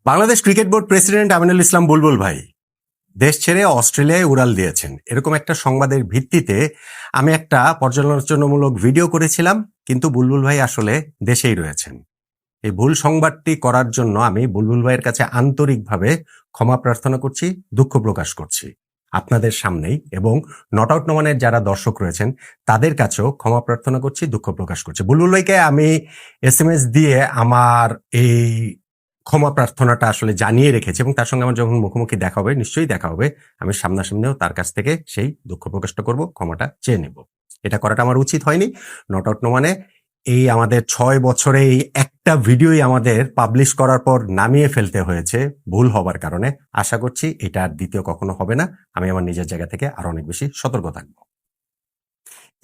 Bangladesh cricket board president Aminul Islam Bulbul ভাই দেশ ছেড়ে অস্ট্রেলিয়ায় উড়াল দিয়েছেন, এরকম একটা সংবাদের ভিত্তিতে আমি একটা পর্যালোচনামূলক ভিডিও করেছিলাম, কিন্তু বুলবুল ভাই আসলে দেশেই রয়েছেন। এই ভুল সংবাদটি করার জন্য আমি বুলবুল ভাইয়ের কাছে আন্তরিকভাবে ক্ষমা প্রার্থনা করছি, দুঃখ প্রকাশ করছি আপনাদের সামনেই, এবং নট আউট নোমানের যারা দর্শক রয়েছেন তাদের কাছেও ক্ষমা প্রার্থনা করছি, দুঃখ প্রকাশ করছি। বুলবুল ভাইকে আমি SMS দিয়ে আমার এই ক্ষমা প্রার্থনাটা আসলে জানিয়ে রেখেছি, এবং তার সঙ্গে আমার যখন মুখোমুখি দেখা হবে, নিশ্চয়ই দেখা হবে, আমি সামনাসামনিও তার কাছ থেকে সেই দুঃখ প্রকাশটা করব, ক্ষমাটা চেয়ে নেব। এটা করাটা আমার উচিত হয়নি। নট আউট নোমানে এই আমাদের 6 বছরে এই একটা ভিডিওই আমাদের পাবলিশ করার পর নামিয়ে ফেলতে হয়েছে ভুল হবার কারণে। আশা করছি এটা আর দ্বিতীয় কখনো হবে না। আমি আমার নিজের জায়গা থেকে আরো অনেক বেশি সতর্ক থাকবো।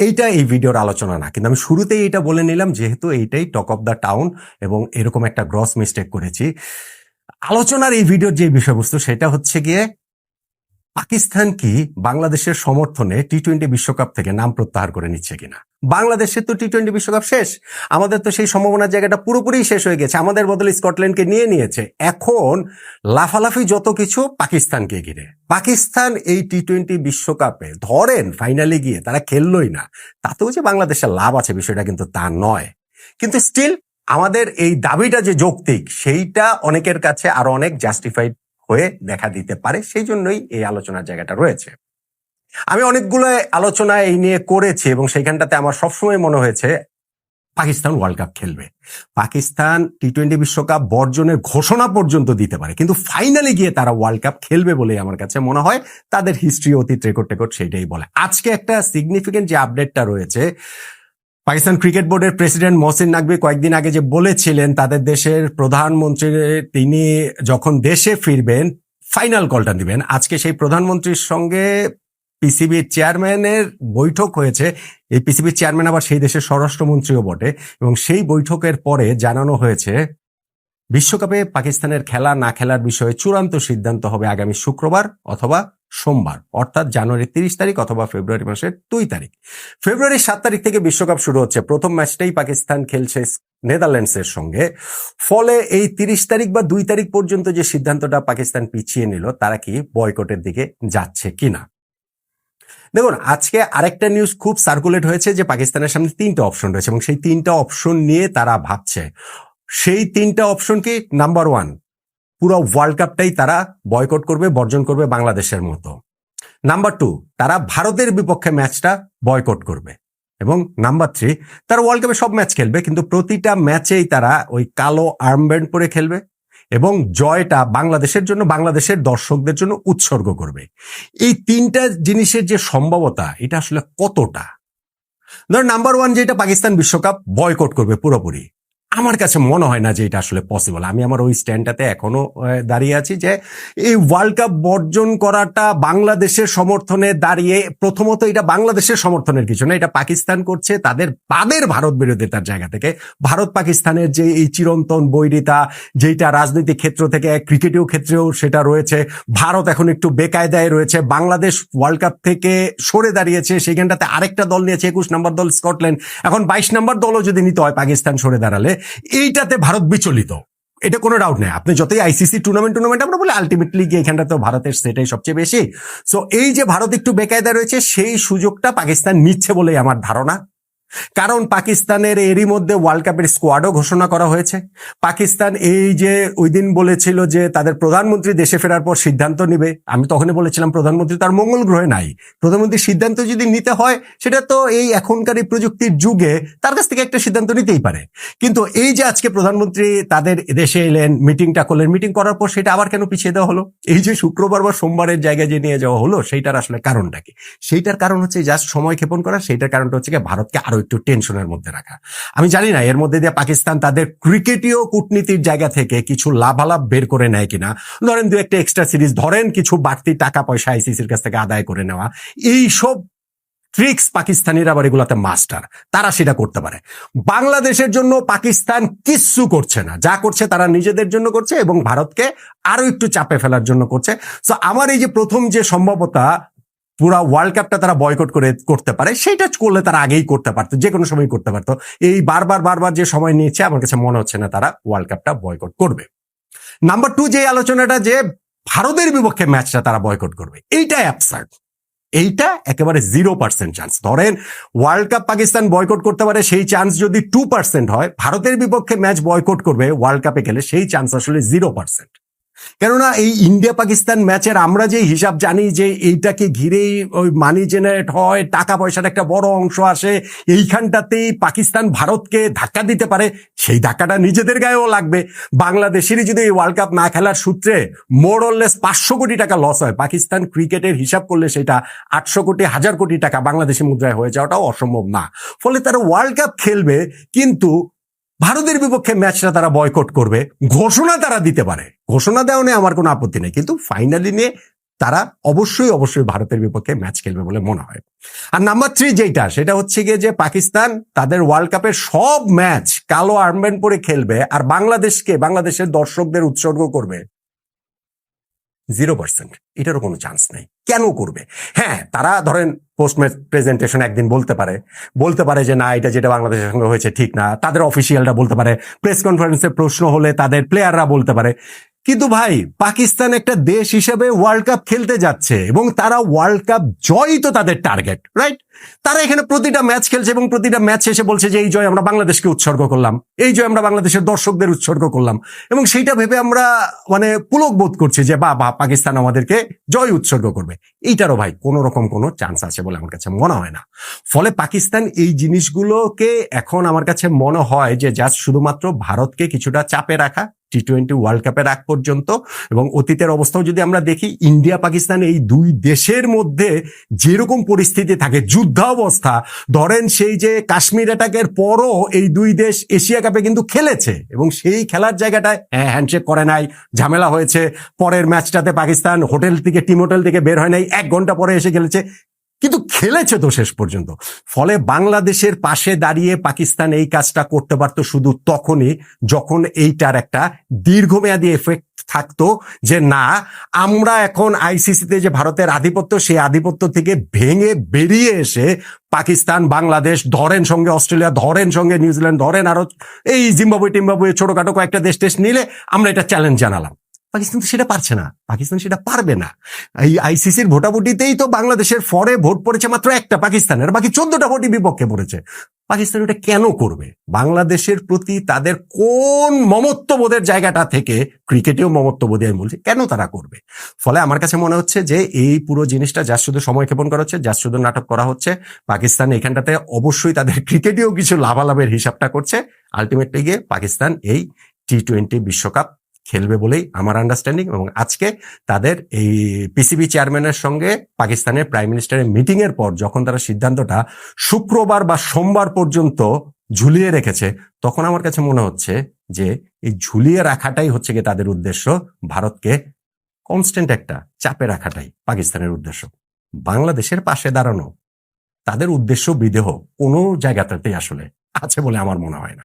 এইটা এই ভিডিওর আলোচনা না, কিন্তু আমি শুরুতেই এটা বলে নিলাম, যেহেতু এইটাই টক অফ দ্য টাউন এবং এরকম একটা গ্রস মিস্টেক করেছি। আলোচনার এই ভিডিওর যে বিষয়বস্তু সেটা হচ্ছে গিয়ে, পাকিস্তান কি বাংলাদেশের সমর্থনে টি-20 বিশ্বকাপ থেকে নাম প্রত্যাহার করে নিচ্ছে কিনা। বাংলাদেশের তো টি-20 বিশ্বকাপ শেষ, আমাদের তো সেই সম্ভাবনার জায়গাটা পুরোপুরি শেষ হয়ে গেছে, আমাদের বদলে স্কটল্যান্ডকে নিয়ে নিয়েছে। এখন লাফালাফি যত কিছু পাকিস্তানকে ঘিরে। পাকিস্তান এই টি-20 বিশ্বকাপে ধরেন ফাইনালে গিয়ে তারা খেললোই না, তাতেও যে বাংলাদেশের লাভ আছে বিষয়টা কিন্তু তা নয়। কিন্তু স্টিল আমাদের এই দাবিটা যে যৌক্তিক, সেইটা অনেকের কাছে আরো অনেক জাস্টিফাইড হয়ে দেখা দিতে পারে, সেই জন্যই এই আলোচনার জায়গাটা রয়েছে। আমি অনেকগুলো আলোচনা এই নিয়ে করেছি, এবং সেইখানটাতে আমার সবসময় মনে হয়েছে পাকিস্তান ওয়ার্ল্ড কাপ খেলবে, পাকিস্তান টি-20 বিশ্বকাপ বর্জনের ঘোষণা পর্যন্ত দিতে পারে, কিন্তু ফাইনালে গিয়ে তারা ওয়ার্ল্ড কাপ খেলবে বলেই আমার কাছে মনে হয়। তাদের হিস্ট্রি, অতীত, রেকর্ড সেইটাই বলে। আজকে একটা সিগনিফিকেন্ট যে আপডেটটা রয়েছে, পাকিস্তান ক্রিকেট বোর্ডের প্রেসিডেন্ট মহসিন নাকভি কয়েকদিন আগে যে বলেছিলেন তাদের দেশের প্রধানমন্ত্রী তিনি যখন দেশে ফিরবেন ফাইনাল কলটা দিবেন। আজকে সেই প্রধানমন্ত্রীর সঙ্গে পিসিবির চেয়ারম্যানের বৈঠক হয়েছে। এই পিসিবির চেয়ারম্যান আবার সেই দেশের স্বরাষ্ট্রমন্ত্রীও বটে, এবং সেই বৈঠকের পরে জানানো হয়েছে বিশ্বকাপে পাকিস্তানের খেলা না খেলার বিষয়ে চূড়ান্ত সিদ্ধান্ত হবে আগামী শুক্রবার অথবা সোমবার, অর্থাৎ জানুয়ারি 30 তারিখ অথবা ফেব্রুয়ারি মাসের 2 তারিখ। ফেব্রুয়ারির 7 তারিখ থেকে বিশ্বকাপ শুরু হচ্ছে। প্রথম ম্যাচটাই পাকিস্তান খেলছে নেদারল্যান্ডসের সঙ্গে। ফলে এই 30 তারিখ বা 2 তারিখ পর্যন্ত যে সিদ্ধান্তটা পাকিস্তান পিছিয়ে নিল, তারা কি বয়কটের দিকে যাচ্ছে কিনা। দেখুন, আজকে আরেকটা নিউজ খুব সার্কুলেট হয়েছে যে পাকিস্তানের সামনে 3টা অপশন রয়েছে, এবং সেই 3টা অপশন নিয়ে তারা ভাবছে। সেই 3টা অপশন কি? নাম্বার 1, পুরো ওয়ার্ল্ড কাপটাই তারা বয়কট করবে, বর্জন করবে বাংলাদেশের মতো। নাম্বার 2, তারা ভারতের বিপক্ষে ম্যাচটা বয়কট করবে। এবং নাম্বার 3, তারা ওয়ার্ল্ড কাপে সব ম্যাচ খেলবে, কিন্তু প্রতিটা ম্যাচেই তারা ওই কালো আর্মব্যান্ড পরে খেলবে, এবং জয়টা বাংলাদেশের জন্য, বাংলাদেশের দর্শকদের জন্য উৎসর্গ করবে। এই 3টা জিনিসের যে সম্ভাবনা, এটা আসলে কতটা? ধর, নাম্বার 1 যেটা, পাকিস্তান বিশ্বকাপ বয়কট করবে পুরোপুরি, আমার কাছে মনে হয় না যে এটা আসলে পসিবল। আমি আমার ওই স্ট্যান্ডটাতে এখনো দাঁড়িয়ে আছি যে এই ওয়ার্ল্ড কাপ বর্জন করাটা বাংলাদেশের সমর্থনে দাঁড়িয়ে, প্রথমত এটা বাংলাদেশের সমর্থনের কিছু না, এটা পাকিস্তান করছে তাদের ভারত বিরোধিতার জায়গা থেকে। ভারত পাকিস্তানের যে এই চিরন্তন বৈরিতা, যেটা রাজনৈতিক ক্ষেত্র থেকে ক্রিকেটীয় ক্ষেত্রেও সেটা রয়েছে, ভারত এখন একটু বেকায়দায় রয়েছে। বাংলাদেশ ওয়ার্ল্ড কাপ থেকে সরে দাঁড়িয়েছে, সেইখানটাতে আরেকটা দল নিয়েছে, 21 নম্বর দল স্কটল্যান্ড। এখন 22 নম্বর দলও যদি নিতে হয় পাকিস্তান সরে দাঁড়ালে, এইটাতে ভারত বিচলিত, এটা কোনো ডাউট নেই। আপনি যতই আইসিসি টুর্নামেন্ট আমরা বলে, আলটিমেটলি গিয়ে এখানটা তো ভারতের সেটাই সবচেয়ে বেশি। সো এই যে ভারত একটু বেকায়দা রয়েছে, সেই সুযোগটা পাকিস্তান নিচ্ছে বলেই আমার ধারণা। কারণ পাকিস্তানের এরই মধ্যে ওয়ার্ল্ড কাপের স্কোয়াডও ঘোষণা করা হয়েছে। পাকিস্তান এই যে ওই দিন বলেছিল যে তাদের প্রধানমন্ত্রী দেশে ফেরার পর সিদ্ধান্ত নিবে, আমি তখনই বলেছিলাম প্রধানমন্ত্রী তার মঙ্গল গ্রহে নাই। প্রধানমন্ত্রীর সিদ্ধান্ত যদি নিতে হয়, সেটা তো এই এখনকার এই প্রযুক্তির যুগে তার কাছ থেকে একটা সিদ্ধান্ত নিতেই পারে। কিন্তু এই যে আজকে প্রধানমন্ত্রী তাদের দেশে এলেন, মিটিংটা করলেন, মিটিং করার পর সেটা আবার কেন পিছিয়ে দেওয়া হলো? এই যে শুক্রবার বা সোমবারের জায়গায় যে নিয়ে যাওয়া হলো, সেইটার আসলে কারণটা কি? সেইটার কারণ হচ্ছে জাস্ট সময় ক্ষেপণ করা। সেইটার কারণটা হচ্ছে ভারতকে আরো একটু টেনশনের মধ্যে রাখা। আমি জানি না এর মধ্যে দিয়ে পাকিস্তান তাদের ক্রিকেটীয় কূটনীতির জায়গা থেকে কিছু লাভালাভ বের করে নেয় কিনা। ধরেন 2-1টা এক্সট্রা সিরিজ, ধরেন কিছু বাড়তি টাকা পয়সা আইসিসির কাছ থেকে আদায় করে নেওয়া, এই সব ট্রিক্স পাকিস্তানিরা আবার এগুলাতে মাস্টার, তারা সেটা করতে পারে। বাংলাদেশের জন্য পাকিস্তান কিচ্ছু করছে না, যা করছে তারা নিজেদের জন্য করছে এবং ভারতকে আরো একটু চাপে ফেলার জন্য করছে। সো আমার এই যে প্রথম যে সম্ভাবনা পুরা ওয়ার্ল্ড কাপটা তারা বয়কট করতে পারে, সেটা করলে তারা আগেই করতে পারতো, যে কোনো সময় করতে পারতো। এই বারবার যে সময় নিয়েছে, আমার কাছে মনে হচ্ছে না তারা ওয়ার্ল্ড কাপটা বয়কট করবে। নাম্বার 2 যে আলোচনাটা যে ভারতের বিপক্ষে ম্যাচটা তারা বয়কট করবে, এইটা অ্যাবসার্ড। এইটা একেবারে 0% চান্স। ধরেন ওয়ার্ল্ড কাপ পাকিস্তান বয়কট করতে পারে, সেই চান্স যদি 2% হয়, ভারতের বিপক্ষে ম্যাচ বয়কট করবে ওয়ার্ল্ড কাপে গেলে সেই চান্স আসলে 0%। কেননা এই ইন্ডিয়া পাকিস্তান ম্যাচের আমরা যে হিসাব জানি যে এইটাকে ঘিরেই ওই মানি জেনারেট হয়, টাকা পয়সার একটা বড় অংশ আসে, এইখানটাতেই পাকিস্তান ভারতকে ধাক্কা দিতে পারে, সেই ধাক্কাটা নিজেদের গায়েও লাগবে। বাংলাদেশেরই যদি এই ওয়ার্ল্ড কাপ না খেলার সূত্রে মোরলেস 500 কোটি টাকা লস হয়, পাকিস্তান ক্রিকেটের হিসাব করলে সেটা 800 কোটি 1000 কোটি টাকা বাংলাদেশি মুদ্রায় হয়ে যাওয়াটাও অসম্ভব না। ফলে তারা ওয়ার্ল্ড কাপ খেলবে, কিন্তু ভারতের বিপক্ষে ম্যাচটা তারা বয়কট করবে, ঘোষণা তারা দিতে পারে। ঘোষণা দেওয়া নিয়ে আমার কোনো আপত্তি নেই, কিন্তু ফাইনালি নিয়ে তারা অবশ্যই ভারতের বিপক্ষে ম্যাচ খেলবে বলে মনে হয়। আর নাম্বার 3 যেটা, সেটা হচ্ছে গিয়ে যে পাকিস্তান তাদের ওয়ার্ল্ড কাপের সব ম্যাচ কালো আর্মব্যান্ড পরে খেলবে আর বাংলাদেশের দর্শকদের উৎসর্গ করবে, 0%। এটারও কোনো চান্স নেই। কেন করবে? হ্যাঁ, তারা ধরেন পোস্ট ম্যাচ প্রেজেন্টেশন একদিন বলতে পারে যে না, এটা যেটা বাংলাদেশের সঙ্গে হয়েছে ঠিক না, তাদের অফিসিয়ালরা বলতে পারে, প্রেস কনফারেন্সে প্রশ্ন হলে তাদের প্লেয়াররা বলতে পারে। কিন্তু ভাই, পাকিস্তান একটা দেশ হিসেবে ওয়ার্ল্ড কাপ খেলতে যাচ্ছে এবং তারা ওয়ার্ল্ড কাপ জয়ই তো তাদের টার্গেট, রাইট? তারা এখানে প্রতিটা ম্যাচ খেলছে এবং প্রতিটা ম্যাচ শেষে বলছে যে এই জয় আমরা বাংলাদেশকে উৎসর্গ করলাম, এই জয় আমরা বাংলাদেশের দর্শকদের উৎসর্গ করলাম, এবং সেইটা ভেবে আমরা পুলক বোধ করছি যে বাহ পাকিস্তান আমাদেরকে জয় উৎসর্গ করবে। এইটারও ভাই কোনো রকম কোনো চান্স আছে বলে আমার কাছে মনে হয় না। ফলে পাকিস্তান এই জিনিসগুলোকে এখন আমার কাছে মনে হয় যে জাস্ট শুধুমাত্র ভারতকে কিছুটা চাপে রাখা T20 ওয়ার্ল্ড কাপের আগ পর্যন্ত। এবং অতীতের অবস্থাও যদি আমরা দেখি, ইন্ডিয়া পাকিস্তান এই দুই দেশের মধ্যে যেরকম পরিস্থিতি থাকে, যুদ্ধাবস্থা, ধরেন সেই যে কাশ্মীর অ্যাটাকের পরও এই দুই দেশ এশিয়া কাপে কিন্তু খেলেছে এবং সেই খেলার জায়গাটায় হ্যান্ডশেক করে নাই, ঝামেলা হয়েছে। পরের ম্যাচটাতে পাকিস্তান টিম হোটেল থেকে বের হয় নাই, 1 ঘন্টা পরে এসে খেলেছে, কিন্তু খেলেছে তো শেষ পর্যন্ত। ফলে বাংলাদেশের পাশে দাঁড়িয়ে পাকিস্তান এই কাজটা করতে পারতো শুধু তখনই যখন এইটার একটা দীর্ঘমেয়াদী এফেক্ট থাকতো, যে না, আমরা এখন আইসিসিতে যে ভারতের আধিপত্য, সেই আধিপত্য থেকে ভেঙে বেরিয়ে এসে পাকিস্তান, বাংলাদেশ, ধরেন সঙ্গে অস্ট্রেলিয়া, ধরেন সঙ্গে নিউজিল্যান্ড, ধরেন আরো এই জিম্বাবুয়ে ছোটখাটো কয়েকটা দেশ নিলে আমরা এটা চ্যালেঞ্জ জানালাম। পাকিস্তান তো সেটা পারছে না, পাকিস্তান সেটা পারবে না। এই আইসিসির ভোটাভুটিতেই তো বাংলাদেশের ফরে ভোট পড়েছে মাত্র একটা, পাকিস্তানের, বাকি 14টা ভোটই বিপক্ষে পড়েছে। পাকিস্তান এটা কেন করবে? বাংলাদেশের প্রতি তাদের কোন মমত্ববোধের জায়গাটা থেকে, ক্রিকেটেও মমত্ববোধে আমি বলছি, কেন তারা করবে? ফলে আমার কাছে মনে হচ্ছে যে এই পুরো জিনিসটা যা শুধু সময় ক্ষেপণ করা হচ্ছে, যা শুধু নাটক করা হচ্ছে। পাকিস্তান এখানটাতে অবশ্যই তাদের ক্রিকেটেও কিছু লাভালাভের হিসাবটা করছে। আলটিমেটলি গিয়ে পাকিস্তান এই T20 বিশ্বকাপ খেলবে বলেই আমার আন্ডারস্ট্যান্ডিং। এবং আজকে তাদের এই পিসিবি চেয়ারম্যানের সঙ্গে পাকিস্তানের প্রাইম মিনিস্টারের মিটিং এর পর যখন তারা সিদ্ধান্তটা শুক্রবার বা সোমবার পর্যন্ত ঝুলিয়ে রেখেছে, তখন আমার কাছে মনে হচ্ছে যে এই ঝুলিয়ে রাখাটাই হচ্ছে গিয়ে তাদের উদ্দেশ্য, ভারতকে কনস্ট্যান্ট একটা চাপে রাখাটাই পাকিস্তানের উদ্দেশ্য। বাংলাদেশের পাশে দাঁড়ানো তাদের উদ্দেশ্য বিদেহ কোনো জায়গাটাতেই আসলে আছে বলে আমার মনে হয় না।